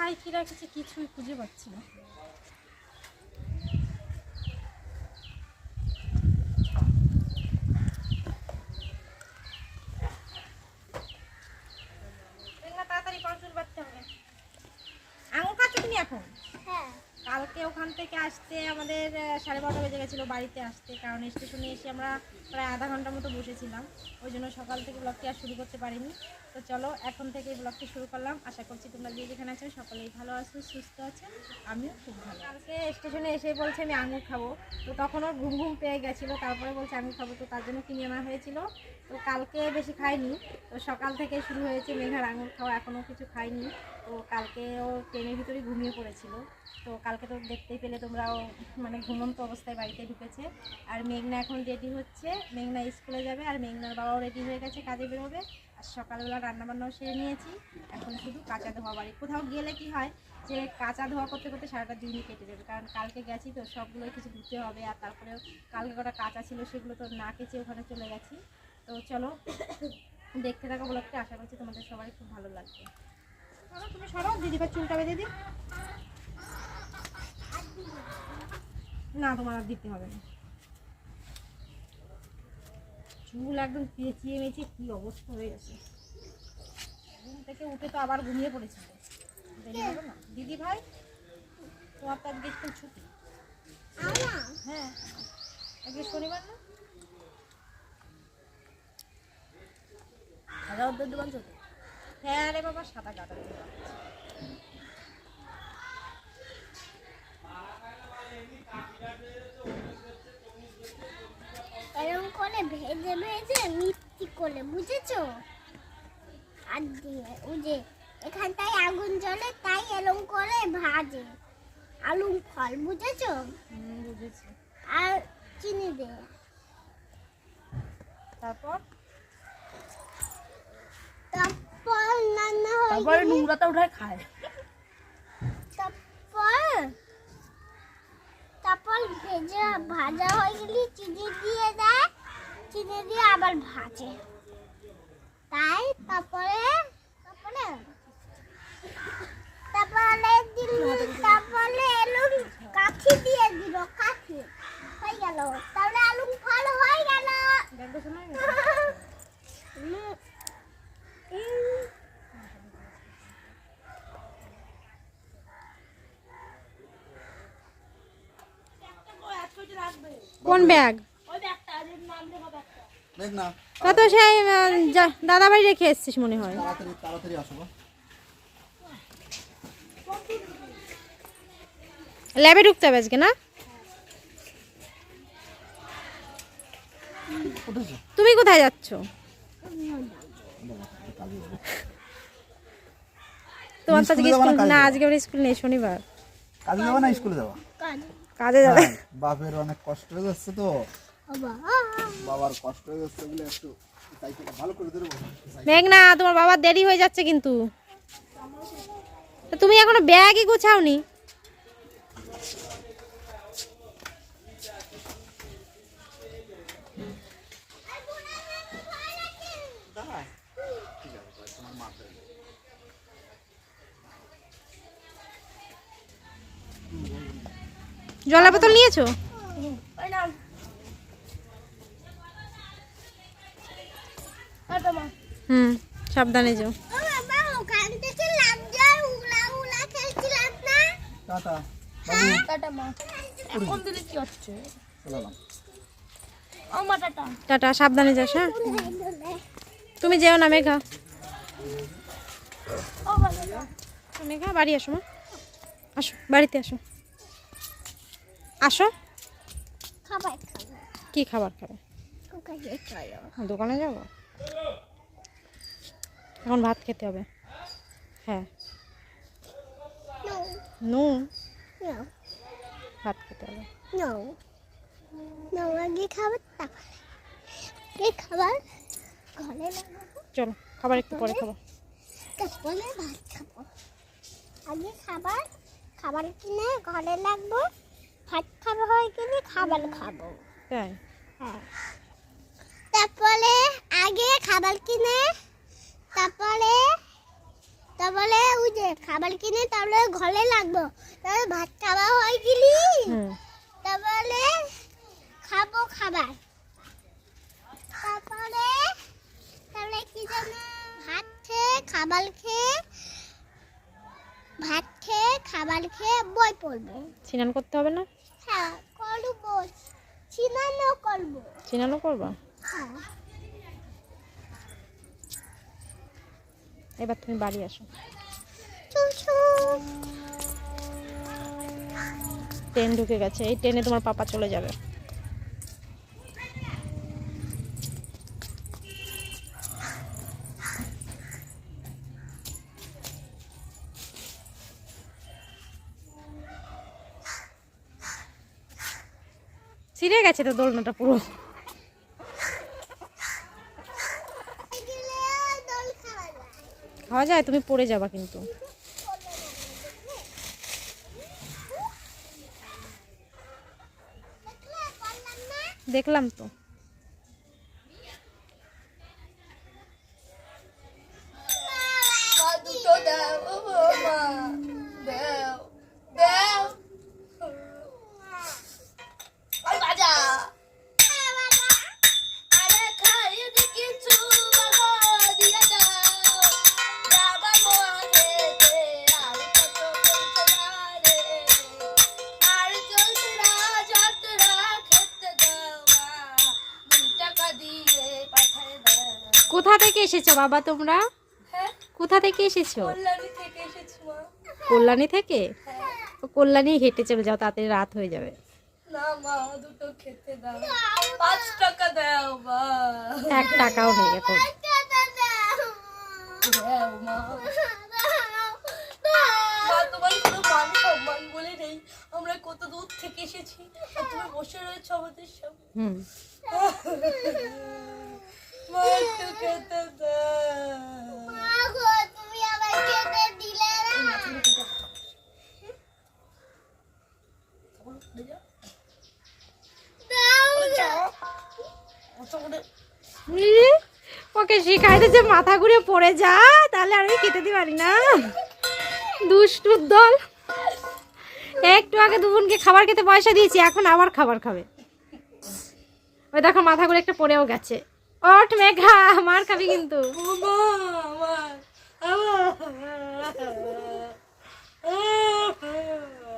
কোথায় কি রেখেছে কিছুই খুঁজে পাচ্ছি না। তাড়াতাড়ি কনসুল বাড়তে হবে। আঙুর খাচ্ছ তুমি এখন? হ্যাঁ। কালকে ওখান থেকে আসতে আমাদের 12:30 বেজে গেছিলো বাড়িতে আসতে, কারণ স্টেশনে এসে আমরা প্রায় আধা ঘন্টার মতো বসেছিলাম, ওই জন্য সকাল থেকে ব্লগটি আর শুরু করতে পারিনি। তো চলো এখন থেকে ব্লগটি শুরু করলাম। আশা করছি তোমরা যে যেখানে আছো সকলেই ভালো আছো, সুস্থ আছো, আমিও খুব ভালো। কালকে স্টেশনে এসে বলছে আমি আঙুর খাবো, তো তখন ওর ঘুম ঘুম পেয়ে গেছিলো, তারপরে বলছে আঙুর খাবো, তো তার জন্য কিনে আনা হয়েছিল। তো কালকে বেশি খাইনি, তো সকাল থেকে শুরু হয়েছে মেঘার আঙুর খাওয়া, এখনও কিছু খাইনি। তো কালকে ও ট্রেনের ভিতরেই ঘুমিয়ে পড়েছিল। তো কালকে তো দেখতেই পেলে তোমরাও, মানে ঘুমন্ত অবস্থায় বাড়িতে ঢুকেছে। আর মেঘনা এখন রেডি হচ্ছে, মেঘনা স্কুলে যাবে, আর মেঘনার বাবাও রেডি হয়ে গেছে, কাজে বেরোবে। আর সকালবেলা রান্নাবান্নাও সেরে নিয়েছি, এখন শুধু কাঁচা ধোয়া বাড়ি। কোথাও গেলে কি হয় যে কাঁচা ধোয়া করতে করতে সারাটা দিনই কেটে যাবে, কারণ কালকে গেছি তো সবগুলোই কিছু ধুতে হবে। আর তারপরেও কালকে কটা কাঁচা ছিল সেগুলো তো না কেচে ওখানে চলে গেছি। তো চলো দেখতে থাকো ব্লগটা, আশা করছি তোমাদের সবারই খুব ভালো লাগবে। তুমি সরো, দিদিভাই চুলটা বেঁধে দিই। না তোমার আর দিতে হবে না, চুল একদম পেঁচিয়ে মেচিয়ে কি অবস্থা হয়ে গেছে। ঘুম থেকে উঠে তো আবার ঘুমিয়ে পড়েছিল, দেরি হবে না। দিদি ভাই তোমার তো আজকে স্কুল ছুটি? হ্যাঁ, আজকে শনিবার না? সাদা উদ্যোগ দোকান চলছে। হ্যাঁ রে বাবা, সাদা গাঁদা দোকান। এরকম করে ভেজে ভেজে মিষ্টি করে, বুঝেছো? আর দিয়ে ওই যে এখানটায় আগুন জ্বলে, তাই এরকম করে ভাজে আলু ফল, বুঝেছো? বুঝেছি। আর চিনি দিয়ে তারপর তারপর রান্না হয়ে তারপরে গেলে নোংরাটা উঠায় খায়। তারপর ভেজে ভাজা হয়ে গেলে চিনি দিয়ে দেয়, চিনি দিয়ে আবার ভাজে, তাই তারপরে তারপরে তারপরে এলুম কাঠি দিয়ে দিল, কাঠি হয়ে গেল, তাহলে আলু ফল হয়ে গেল। কোন ব্যাগ? মেঘনা কত সেই দাদা বাড়ি রেখে এসছিস মনে হয়। তাড়াতাড়ি তাড়াতাড়ি আসো গো। ল্যাবে ঢুকতে হবে আজকে না? উঠেছো? তুমি কোথায় যাচ্ছ? তোমার তো আজকে স্কুল না, আজকে আমার স্কুল নেই, শনিবার। কাজে যাবা না স্কুলে যাবা? কাজে যাবে। হ্যাঁ, বাপের অনেক কষ্ট হয়ে যাচ্ছে তো, বাবার কষ্ট হয়ে যাচ্ছে বলে একটু সাইকেলটা ভালো করে ধরে বসো। মেঘনা, তোমার বাবার দেরি হয়ে যাচ্ছে কিন্তু। তুমি এখনো ব্যাগই গোছাওনি। জলের বোতল নিয়েছো? হুম, সাবধানে যাও। টাটা বাবু, টাটা মা। এখন দিলে কি হচ্ছে? চলালাম। ও মা টাটা। টাটা, সাবধানে যাস। হ্যাঁ, তুমি যেও না মেঘা। ও ভালো। মেঘা বাড়ি আসো, মা আসো, বাড়িতে আসো, আসো। খাবার খাবো। কি খাবার খাবে? কোকাজে চলো। দোকানে যাবো, এখন ভাত খেতে হবে। হ্যাঁ, নো নুন নো ভাত খেতে হবে। নো নো, আগে খাবার তারপরে খাবার ঘরে লাগাবো, চলো খাবার একটু পরে খাবো। তারপরে ভাত খাবো। আগে খাবার কিনে ঘরে লাগবো, ভাত খাবো হয়ে গেলে খাবার খাবো। তাই? হ্যাঁ, তারপরে আগে খাবার কিনে তারপরে তারপরে ওই যে খাবার কিনে তারপরে ঘরে লাগবো, তারপরে ভাত খাওয়া হয়ে গেলি, তারপরে খাবো খাবার, তারপরে তারপরে কি জানো ভাত খেয়ে খাবার খেয়ে বই পড়বো। স্নান করতে হবে না? হ্যাঁ করবো, চিনানো করবো। স্নানও করবা? হ্যাঁ এবার তুমি বাড়ি আসো। ট্রেন ঢুকে গেছে, এই ট্রেনে তোমার পাপা চলে যাবে। ছিঁড়ে গেছে তো দোলনাটা পুরো। খাওয়া যায়, তুমি পড়ে যাবা কিন্তু। দেখলাম তো। কোথা থেকে এসেছো বাবা তোমরা? কোথা থেকে এসেছো? কল্যাণী থেকে? কল্যাণী হেঁটে চলে যাও, তাড়াতাড়ি রাত হয়ে যাবে। না মা, দুটো খেতে দাও। 5 টাকা দাও মা। 1 টাকাও নেই এখন। দাও মা। মা, তোমার কোনো মান সম্মান বলে নেই। আমরা কত দূর থেকে এসেছি আর তুমি বসে রয়েছো আমাদের সামনে। মা, একটু খেতে দাও। তুমি আবার খেতে দিলে না। ওকে শিখাইতে যে মাথা ঘুরে পড়ে যায়, তাহলে আর আমি খেতে দিতে পারি না। দুষ্টুর দল। একটু আগে দুপুনকে খাবার খেতে পয়সা দিয়েছি, এখন আবার খাবার খাবে। ওই দেখো মাথা ঘুরে একটা পড়েও গেছে। ওঠ মেঘা, মার খাবি কিন্তু।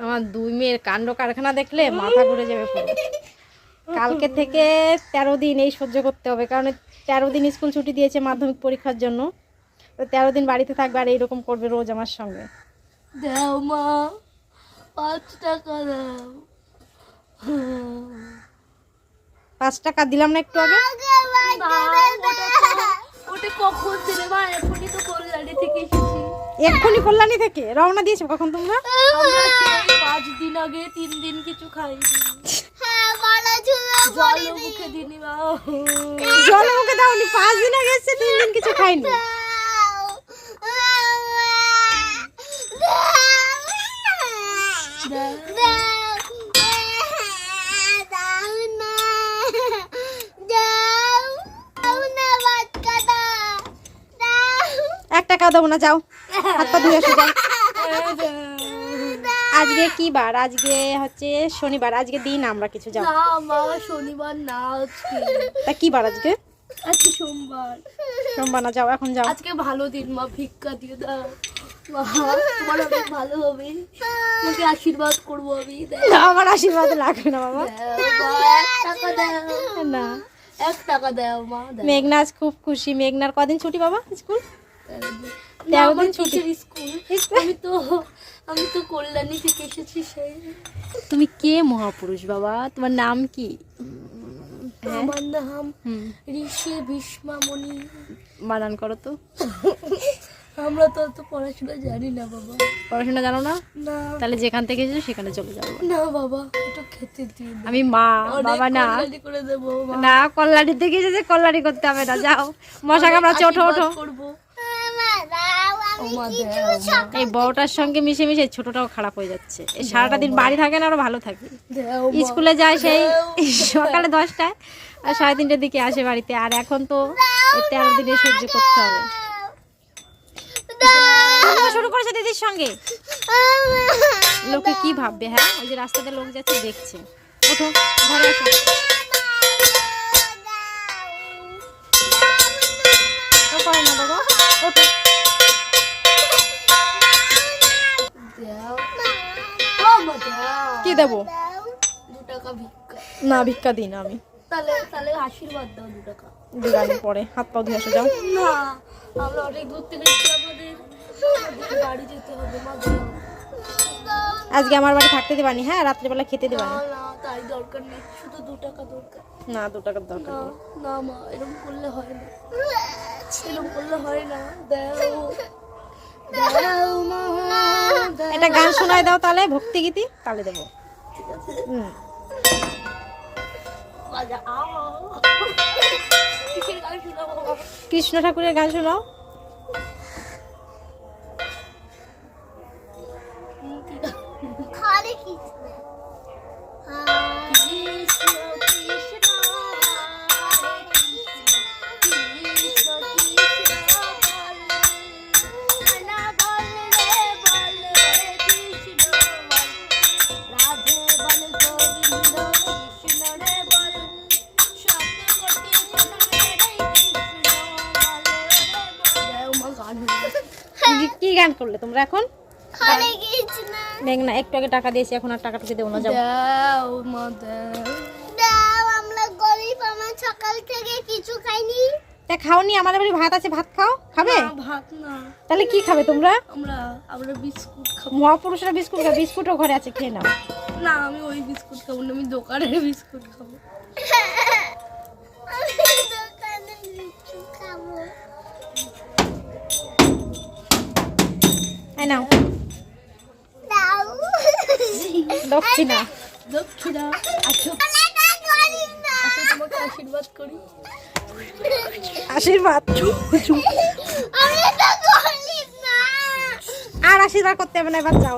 আমার 2 মেয়ের কাণ্ড কারখানা দেখলে মাথা ঘুরে যাবে পুরো। কালকে থেকে 13 দিন এই সহ্য করতে হবে, কারণ 13 দিন স্কুল ছুটি দিয়েছে মাধ্যমিক পরীক্ষার জন্য। তো 13 দিন বাড়িতে থাকবে আর এইরকম করবে রোজ আমার সঙ্গে। দাও মা, 5 টাকা দাও। 5 টাকা দিলাম না একটু আগে? ওটা কখন দিলে মা? এখনই তো কল্যাণী থেকে এসেছি। এক্ষুনি কল্যাণী থেকে রওনা দিয়েছো কখন তোমরা? আমরা সেই 5 দিন আগে 3 দিন কিছু খাইনি। হ্যাঁ বলা ছিল জল মুখে দিনি মা। জল মুখে দাওনি? 5 দিন আগে এসেছে, 3 দিন কিছু খাইনি। এক টাকা দেবো না, যাও হাত পা ধুয়ে এসো যাও। আজকে কি বার? আজকে হচ্ছে শনিবার, আজকে দিন আমরা কিছু যাও। না মা, শনিবার না আজকে। তা কি বার আজকে? আজকে সোমবার। সোমবার না, যাও এখন যাও। আজকে ভালো দিন মা, ভিক্ষা দিয়ে দাও মা, তোমার অনেক ভালো হবে। তোমাকে আশীর্বাদ করবো আমি। না, আমার আশীর্বাদ লাগবে না বাবা। দাও মা, 1 টাকা দাও না, 1 টাকা দাও মা। দাও। মেঘনা আজ খুব খুশি। মেঘনার কদিন ছুটি বাবা স্কুল? 13 দিন দিন ছুটি। স্কুল। আমি তো কল্যাণী থেকে এসেছি সেই। তুমি কে মহাপুরুষ বাবা? তোমার নাম কি? আমার নাম ঋষি ভীষ্মামণি। বানান করো তো। আমরা তো অত পড়াশোনা জানি না বাবা। পড়াশোনা জানো না? না তাহলে যেখান থেকে এসেছো সেখানে চলে যাবো। না বাবা, একটু খেতে দিন। আমি মা, বাবা না। কল্যাণী করে দেবো মা। না, কল্যাণী থেকে এসেছে, কল্যাণী করতে হবে না, যাও। মশা কামড়াচ্ছে, ওঠো ওঠো। আশীর্বাদ করবো। ও মা, দাও মা। এই বড়টার সঙ্গে মিশে মিশে ছোটটাও খারাপ হয়ে যাচ্ছে। এই সারাটা দিন বাড়ি থাকে না, আরো ভালো থাকে। দাও মা। স্কুলে যায় সেই সকালে 10টায় আর 3:30টার দিকে আসে বাড়িতে। আর এখন তো 13 দিনে সহ্য করতে হবে। তুমি শুরু করেছো দিদির সঙ্গে। লোকে কি ভাববে? হ্যাঁ, ওই যে রাস্তাতে লোক যাচ্ছে দেখছে। ওঠো ঘরে আসো। ও করে না বাবা, ওঠো। দাও মা দাও। কি দেবো? 2 টাকা ভিক্ষা। না, ভিক্ষা দিই না আমি। তাহলে আশীর্বাদ দাও 2 টাকা। দিবানি পরে হাত পা ধুয়ে আসো, যাও। না, আমরা অনেক দূর থেকে এসেছি, আমাদের বাড়ি যেতে হবে মা দাও। আজকে আমার বাড়ি থাকতে দিবানি, হ্যাঁ, রাত্রেবেলা খেতে না দিবানি। না, তাই দরকার নেই, শুধু 2 টাকা দরকার। না, 2 টাকার দরকার না নেই। না মা, এরকম করলে হয় না, এরকম করলে হয় না। দাও দাও মা দাও। একটা গান শোনায় দাও তাহলে, ভক্তি গীতি, তাহলে দেবো। ঠিক আছে, হুম। বাজা কিসের গান শোনাবো বাবা? কৃষ্ণ ঠাকুরের গান শোনাও। হরে কৃষ্ণ কৃষ্ণ কৃষ্ণ হরে কৃষ্ণ, কৃষ্ণ কৃষ্ণ বল না বল রে বল রে কৃষ্ণ বল, রাধে বল গোবিন্দ কৃষ্ণ রে বল, শত কোটি গুণে রে কৃষ্ণ বল রে বল। দেও মা গান কি গান করলে তোমরা এখন? হরে কৃষ্ণ দেখ না, একটু আগে টাকা দিয়েছি, এখন আর টাকা টুকে দেবো না, যাও। দাও মা দাও। দাও, আমরা গরিব, আমার সকাল থেকে কিছু খাইনি। তা খাওনি? আমাদের বাড়ি ভাত আছে, ভাত খাও। খাবে? না, ভাত না, তাহলে কি খাবে তোমরা? আমরা বিস্কুট খাবো। মহাপুরুষরা বিস্কুট খাবে, বিস্কুটও ঘরে আছে, খেয়ে নাও। না, আমি ওই বিস্কুট খাবো না, আমি দোকানের বিস্কুট খাবো। আমি দোকানে কিছু খাবো। এই নাও, দাও। দক্ষিণা। দক্ষিণা, আসো আমরা গরিব না। আসো, তোমাকে আশীর্বাদ করি। আশীর্বাদ। আমরা তো গরিব না। আর আশীর্বাদ করতে হবে না, এবার যাও।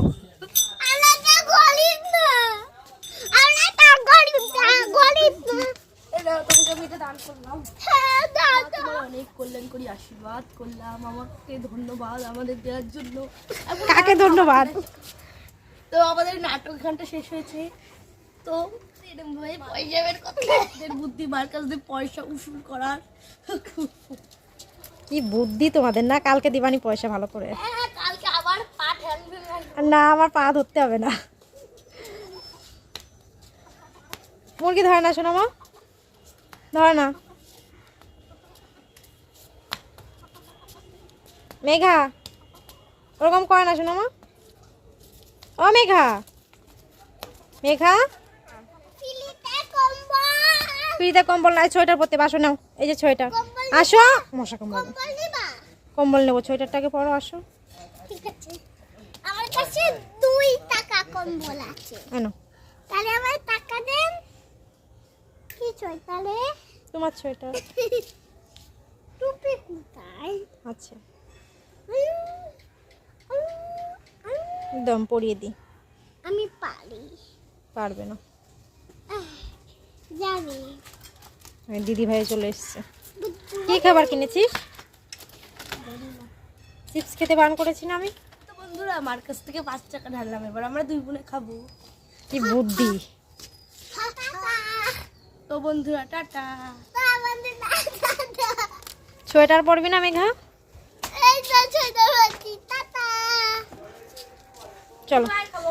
আমরা তো গরিব না। আমরা তো গরিব না, গরিব না। এই নাও, তোমাকে আমি এটা দান করলাম। হ্যাঁ, দাও দাও। তোমার অনেক কল্যাণ করি, আশীর্বাদ করলাম, আমাকে ধন্যবাদ আমাদের দেওয়ার জন্য। কাকে ধন্যবাদ? তো আমাদের নাটক ঘন্টা শেষ হয়েছে, তো এরকম ভাবে পয়সা বের করতে, এদের বুদ্ধি বার কাছ দিয়ে পয়সা উসুল করার। কি বুদ্ধি তোমাদের না! কালকে দিবানি পয়সা ভালো করে। হ্যাঁ, কালকে আবার পাঠ আনবে। না, আমার পা ধরতে হবে না। মুরগি ধরে না, শোনো মা, ধরে না। মেঘা ওরকম করে না, শোনো মা। ও মেঘা, মেঘা, ফিলিতে কম্বল। ফ্রিতে কম্বল নাই, সোয়েটার পরতে বাসো, নাও এই যে সোয়েটার। আসো, মশা কম্বল। কম্বল নিবা? কম্বল নেবো, সোয়েটারটাকে পরো, আসো। ঠিক আছে। আমার কাছে 2 টাকা কম্বল আছে। আনো, তাহলে আমার টাকা দেন। কি চাই তাহলে? তোমার সোয়েটার টুপি কোথায়? আচ্ছা, একদম পরিয়ে দিই। আমি পারি। পারবে না, জানি। দিদি ভাই চলে এসছে। কি খাবার কিনেছিস? চিপস খেতে বারণ করেছি না আমি? তো বন্ধুরা, আমার কাছ থেকে 5 টাকা ঢাললাম, এবার আমরা 2 বোনে খাবো। কি বুদ্ধি! তো বন্ধুরা, টাটা। আমাদের টাটা। সোয়েটার পরবি না মেঘা? এই তো ছোট বাচ্চা, টাটা। চলো। বাই খাবো।